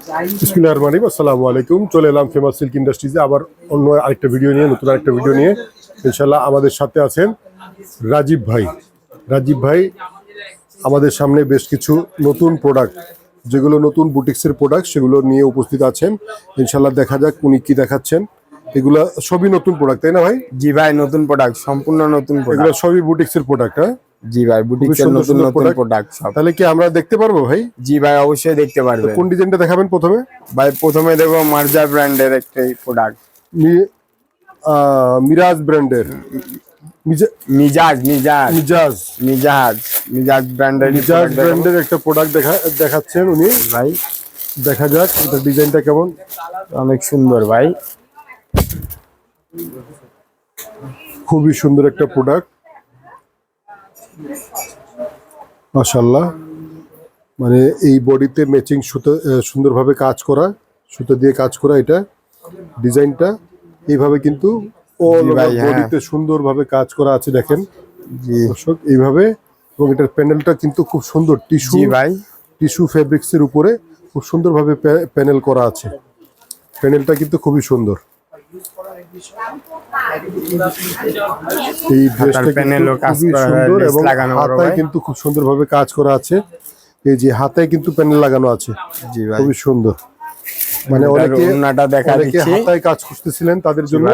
বিসমিল্লাহিররহমানিররহিম। আসসালামু আলাইকুম। চলে এলাম ফেমাস সিল্ক ইন্ডাস্ট্রিজে আবার অন্য আরেকটা ভিডিও নিয়ে, নতুন আরেকটা ভিডিও নিয়ে। ইনশাল্লাহ আমাদের সাথে আছেন রাজীব ভাই। রাজীব ভাই আমাদের সামনে বেশ কিছু নতুন প্রোডাক্ট, যেগুলো নতুন বুটিক্সের প্রোডাক্ট, সেগুলো নিয়ে উপস্থিত আছেন। ইনশাল্লাহ দেখা যাক উনি কি দেখাচ্ছেন। এগুলো সবই নতুন প্রোডাক্ট, তাই না ভাই? জি ভাই, নতুন প্রোডাক্ট, সম্পূর্ণ নতুন এগুলো প্রোডাক্ট। সবই বুটিক্সের প্রোডাক্ট। হ্যাঁ জি ভাই, বুটিক্সের নতুন নতুন প্রোডাক্ট সব। তাহলে কি আমরা দেখতে পারবো ভাই? জি ভাই, অবশ্যই দেখতে পারবেন। কোন ডিজাইনটা দেখাবেন প্রথমে? ভাই প্রথমে দেখো মার্জা ব্র্যান্ডের একটা প্রোডাক্ট। মিরাজ ব্র্যান্ডের মিজাজ মিজাজ মিজাজ মিজাজ মিজাজ ব্র্যান্ডের মিজাজ ব্র্যান্ডের একটা প্রোডাক্ট দেখাচ্ছেন উনি ভাই। দেখা যাক এটা ডিজাইনটা কেমন। অনেক সুন্দর ভাই, খুবই সুন্দর একটা প্রোডাক্ট, মাশাআল্লাহ। মানে এই বডিতে ম্যাচিং সুতো সুন্দরভাবে কাজ করা, সুতো দিয়ে কাজ করা। এটা ডিজাইনটা এইভাবে কিন্তু বডিতে সুন্দরভাবে কাজ করা আছে, দেখেন দর্শক এইভাবে। এবং এটার প্যানেলটা কিন্তু খুব সুন্দর, টিস্যু ফেব্রিক্সের উপরে খুব সুন্দরভাবে প্যানেল করা আছে। প্যানেলটা কিন্তু খুবই সুন্দর। এই ড্রেসটা খুবই সুন্দর এবং হাতায় কিন্তু খুব সুন্দরভাবে কাজ করা আছে। এই যে হাতায় কিন্তু প্যানেল লাগানো আছে, খুবই সুন্দর। মানে অনেকে হাতায় কাজ করতেছিলেন, তাদের জন্য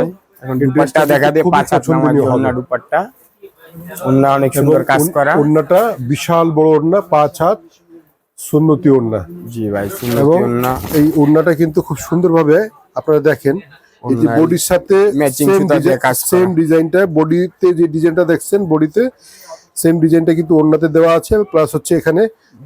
ওড়নাটা বিশাল বড় ওড়না, 5 হাত সুন্নতি ওড়না। জি ভাই, এবং এই ওড়নাটা কিন্তু খুব সুন্দরভাবে আপনারা দেখেন, এই যে বডির সাথে সেম ডিজাইনটা, বডিতে যে ডিজাইনটা দেখছেন বডিতে সেম ডিজাইনটা কিন্তু ওড়নাতে দেওয়া আছে। প্লাস হচ্ছে এখানে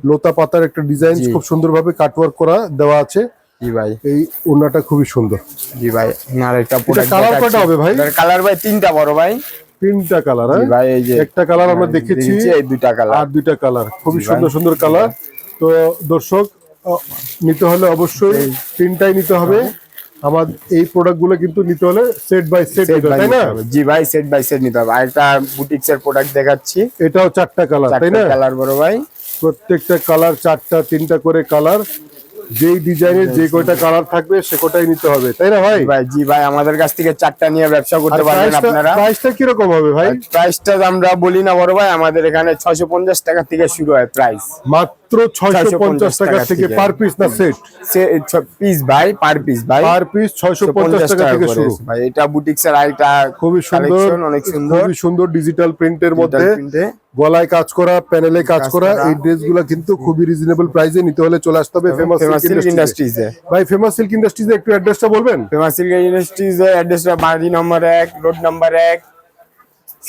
লতা পাতার একটা ডিজাইন খুব সুন্দরভাবে কাটওয়ার্ক করা দেওয়া আছে। জি ভাই, এই ওড়নাটা খুবই সুন্দর। জি ভাই, আরেকটা প্রোডাক্ট কালার কয়টা হবে ভাই? কালার ভাই 3টা বড় ভাই, 3টা কালার। জি ভাই, এই যে একটা কালার আমরা দেখেছি, এই 2টা কালার আর 2টা কালার, খুবই সুন্দর সুন্দর কালার। তো দর্শক নিতে হলে অবশ্যই 3টাই নিতে হবে। আমার এই প্রোডাক্টগুলো কিন্তু নিতে হলে সেট বাই সেট নিতে হবে, তাই না? জি ভাই, সেট বাই সেট নিতে হবে। আরেকটা বুটিক্সের প্রোডাক্ট দেখাচ্ছি, এটাও 4টা কালার, তাই না? কালার বড় ভাই, প্রত্যেকটা কালার 4টা 3টা করে কালার। যেই ডিজাইনের যে কয়টা কালার থাকবে সে কয়টাই নিতে হবে, তাই না ভাই? ভাই জি ভাই, আমাদের কাছ থেকে 4টা নিয়ে ব্যবসা করতে পারবেন আপনারা। প্রাইসটা কি রকম হবে ভাই? প্রাইসটা আমরা বলি না বড় ভাই, আমাদের এখানে 650 টাকা থেকে শুরু হয় প্রাইস। মাত্র 650 টাকা থেকে পার পিস, না সেট? পিস ভাই, পার পিস ভাই, পার পিস 650 টাকা থেকে শুরু ভাই। এটা বুটিক্সের আইটা খুবই সুন্দর, অনেক সুন্দর, খুবই সুন্দর ডিজিটাল প্রিন্টের মধ্যে গলায় কাজ করা, প্যানেলে কাজ করা। এই ড্রেসগুলো কিন্তু খুবই রিজনেবল প্রাইসে নিতে হলে চলে আসতে হবে ফেমাস সিল্ক ইন্ডাস্ট্রিজে। ভাই ফেমাস সিল্ক ইন্ডাস্ট্রিজে একটু অ্যাড্রেসটা বলবেন? ফেমাস সিল্ক ইন্ডাস্ট্রিজের অ্যাড্রেসটা বাড়ি number 1, road number 1,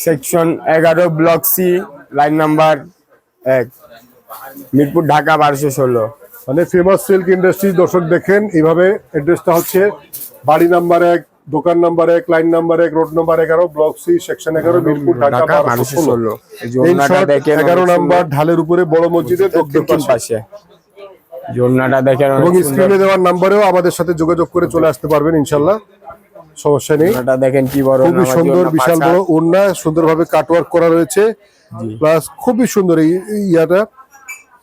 section 11, block C, line number 1, Mirpur, Dhaka 1216। মানে ফেমাস সিল্ক ইন্ডাস্ট্রিজ দর্শক দেখেন, এইভাবে অ্যাড্রেসটা হচ্ছে বাড়ি নাম্বার 1, দোকান number 1, line number 1, road number 11, block C, section 11, Mirpur, Dhaka 1216। 11 number ঢালের উপরে বড় মসজিদের দক্ষিণ পাশে। জোড়নাটা দেখেন, এবং স্ক্রিনে দেওয়ার নাম্বারেও আমাদের সাথে যোগাযোগ করে চলে আসতে পারবেন ইনশাআল্লাহ, সমস্যা নেই। জোড়নাটা দেখেন কি বড়, খুবই সুন্দর, বিশাল বড় ওড়না, সুন্দরভাবে কাটওয়ার্ক করা রয়েছে। প্লাস খুবই সুন্দর এই ইয়াটা,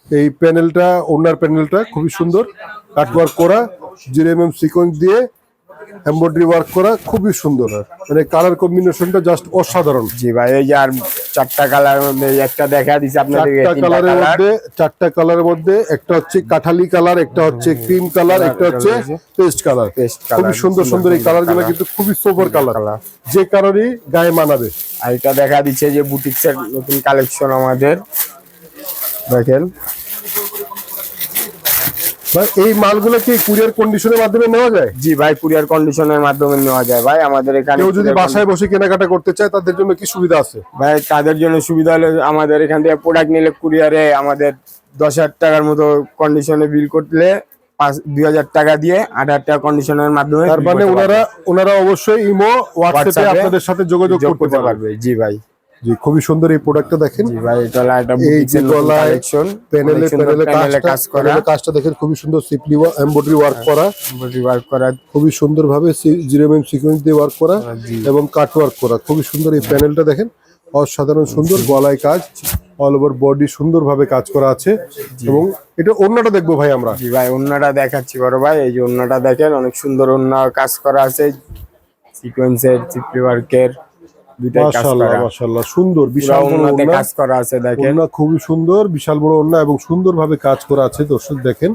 এই প্যানেলটা, ওড়নার প্যানেলটা খুবই সুন্দর কাটওয়ার্ক করা, 0mm সিকোয়েন্স দিয়ে এমব্রয়ডারি ওয়ার্ক করা, খুবই সুন্দর। মানে কালার কম্বিনেশনটা জাস্ট অসাধারণ। জি ভাই, এই যে আর 4টা কালার মধ্যে একটা দেখা দিছি আপনাদেরকে। 4টা কালারের মধ্যে একটা হচ্ছে কাঠালি কালার, একটা হচ্ছে ক্রিম কালার, একটা হচ্ছে পেস্ট কালার। খুবই সুন্দর সুন্দর এই কালারগুলো কিন্তু খুবই সোবার কালার, যে কারণেই গায়ে মানাবে। আর এটা দেখা দিচ্ছে যে বুটিক্সের নতুন কালেকশন আমাদের, দেখেন এই মালগুলো কি কুরিয়ার কন্ডিশনের মাধ্যমে নেওয়া যায়? জি ভাই, কুরিয়ার কন্ডিশনের মাধ্যমে নেওয়া যায় ভাই। আমাদের এখানে কেউ যদি বাসায় বসে কেনাকাটা করতে চায় তাদের জন্য কি সুবিধা আছে? ভাই তাদের জন্য সুবিধা হলো আমাদের এখান থেকে প্রোডাক্ট নিলে কুরিয়ারে আমাদের 10,000 টাকার মতো কন্ডিশনে বিল করলে 2,000 টাকা দিয়ে 8,000 টাকা কন্ডিশনের মাধ্যমে। তার মানে ওনারা অবশ্যই ইমো, হোয়াটসঅ্যাপে আপনাদের সাথে যোগাযোগ করতে পারবে। জি ভাই, জি খুবই সুন্দর এই প্রোডাক্টটা দেখেন। জি ভাই, এটা একটা বুটিক্সের কালেকশন। প্যানেলে কাজটা দেখেন, খুবই সুন্দর সিপলি এমব্রয়ডারি ওয়ার্ক করা, খুবই সুন্দরভাবে 0mm সিকোয়েন্স দিয়ে ওয়ার্ক করা এবং কাট ওয়ার্ক করা, খুবই সুন্দর। এই প্যানেলটা দেখেন, অসাধারণ সুন্দর, গলায় কাজ, অল ওভার বডি সুন্দরভাবে কাজ করা আছে। এবং এটা ওড়নাটা দেখবো ভাই আমরা। জি ভাই, ওন্নাটা দেখাচ্ছি বড় ভাই। এই যে ওন্নাটা দেখেন, অনেক সুন্দর ওন্না কাজ করা আছে, সিকোয়েন্সের, চিপলি ওয়ার্কের, দুইটাই কাজ মাশাআল্লাহ করা। মাশাআল্লাহ, সুন্দর বিশাল বড় ওন্নাতে ওড়না। কাজ করা আছে দেখেন। ওড়না খুবই সুন্দর, বিশাল বড় ওড়না এবং সুন্দরভাবে কাজ করা আছে। দর্শক দেখেন,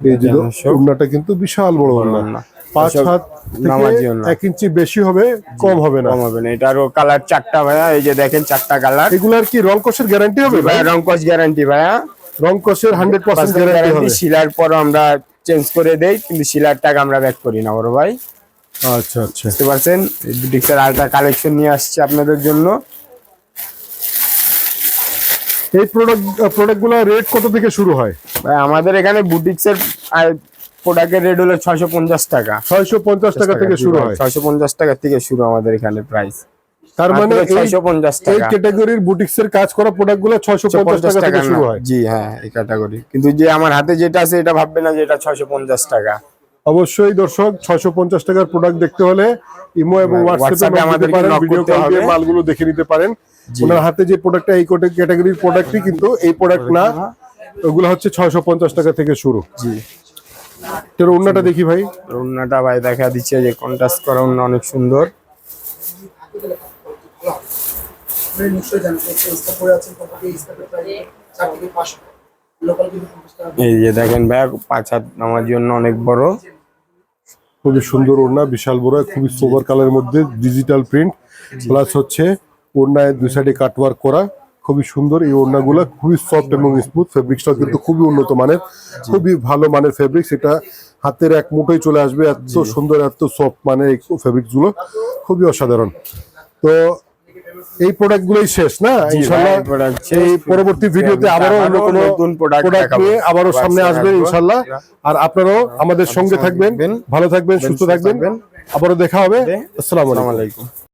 এই যে দর্শক, ওড়নাটা কিন্তু বিশাল বড় ওড়না, ওড়না। 5 দর্শক, হাত নামাজি থেকে ওড়না। 1 ইঞ্চি বেশি হবে, কম হবে না। কম হবে না। এটারও কালার 4টা ভাইয়া, এই যে দেখেন 4টা কালার। এগুলার কি রং কষের গ্যারান্টি হবে ভাই? ভাইয়া রং কস গ্যারান্টি ভাইয়া, রং কষের 100% গ্যারান্টি হবে। শিলার পর আমরা চেঞ্জ করে দেই, কিন্তু শিলার টাকা আমরা ব্যাক করি না বড় ভাই। আচ্ছা আচ্ছা, বুঝতে পারছেন? এই বুটিক্সের আলটা কালেকশন নিয়ে আসছে আপনাদের জন্য। এই প্রোডাক্টগুলো রেট কত থেকে শুরু হয়? ভাই আমাদের এখানে বুটিক্সের প্রোডাক্টের রেট হলো 650 টাকা। 650 টাকা থেকে শুরু হয়। 650 টাকা থেকে শুরু আমাদের এখানে প্রাইস। তার মানে মাত্র 650 এই টাকা। ক্যাটাগরির বুটিক্সের কাজ করা প্রোডাক্টগুলো 650 টাকা থেকে শুরু হয়। জি হ্যাঁ, এই ক্যাটাগরি। কিন্তু যে আমার হাতে যেটা আছে এটা ভাববে না যে এটা 650 টাকা। অবশ্যই দর্শক, 650 টাকার প্রোডাক্ট দেখতে হলে ইমো এবং হোয়াটসঅ্যাপে হোয়াটসঅ্যাপে আমাদের আমাদেরকে knock ভিডিও করতে কল দিয়ে হবে। মালগুলো দেখে নিতে পারেন। ওনার হাতে যে প্রোডাক্টটা এই ক্যাটাগরির প্রোডাক্টই, কিন্তু এই প্রোডাক্ট না, ওগুলো হচ্ছে 650 টাকা থেকে শুরু। জি, এর ওড়নাটা দেখি ভাই। ওড়নাটা ভাই দেখা দিচ্ছে যে কন্ট্রাস্ট করা ওড়না, অনেক সুন্দর। এই যে দেখেন ভাই, 5 হাত আমার জন্য অনেক বড়। খুবই সুন্দর ওড়না, বিশাল বড়, খুবই সোবার কালারের মধ্যে ডিজিটাল প্রিন্ট, প্লাস হচ্ছে ওড়নায় দুই সাইডে কাটওয়ার্ক করা, খুবই সুন্দর। এই ওড়নাগুলো খুবই সফট এবং স্মুথ, ফেব্রিক্সটা কিন্তু খুবই উন্নত মানের, খুবই ভালো মানের ফেব্রিক্স। এটা হাতের এক মুঠোয় চলে আসবে, এত সুন্দর, এত সফট মানের এই ফেব্রিক্স গুলো, খুবই অসাধারণ। তো এই প্রোডাক্ট গুলোই শেষ না, ইনশাআল্লাহ এই পরবর্তী ভিডিওতে আবারও অন্য কোনো নতুন প্রোডাক্ট প্রোডাক্ট নিয়ে আবারও সামনে আসবেন ইনশাআল্লাহ। আর আপনারাও আমাদের সঙ্গে থাকবেন, ভালো থাকবেন, সুস্থ থাকবেন। আবারও দেখা হবে। আসসালামু আলাইকুম।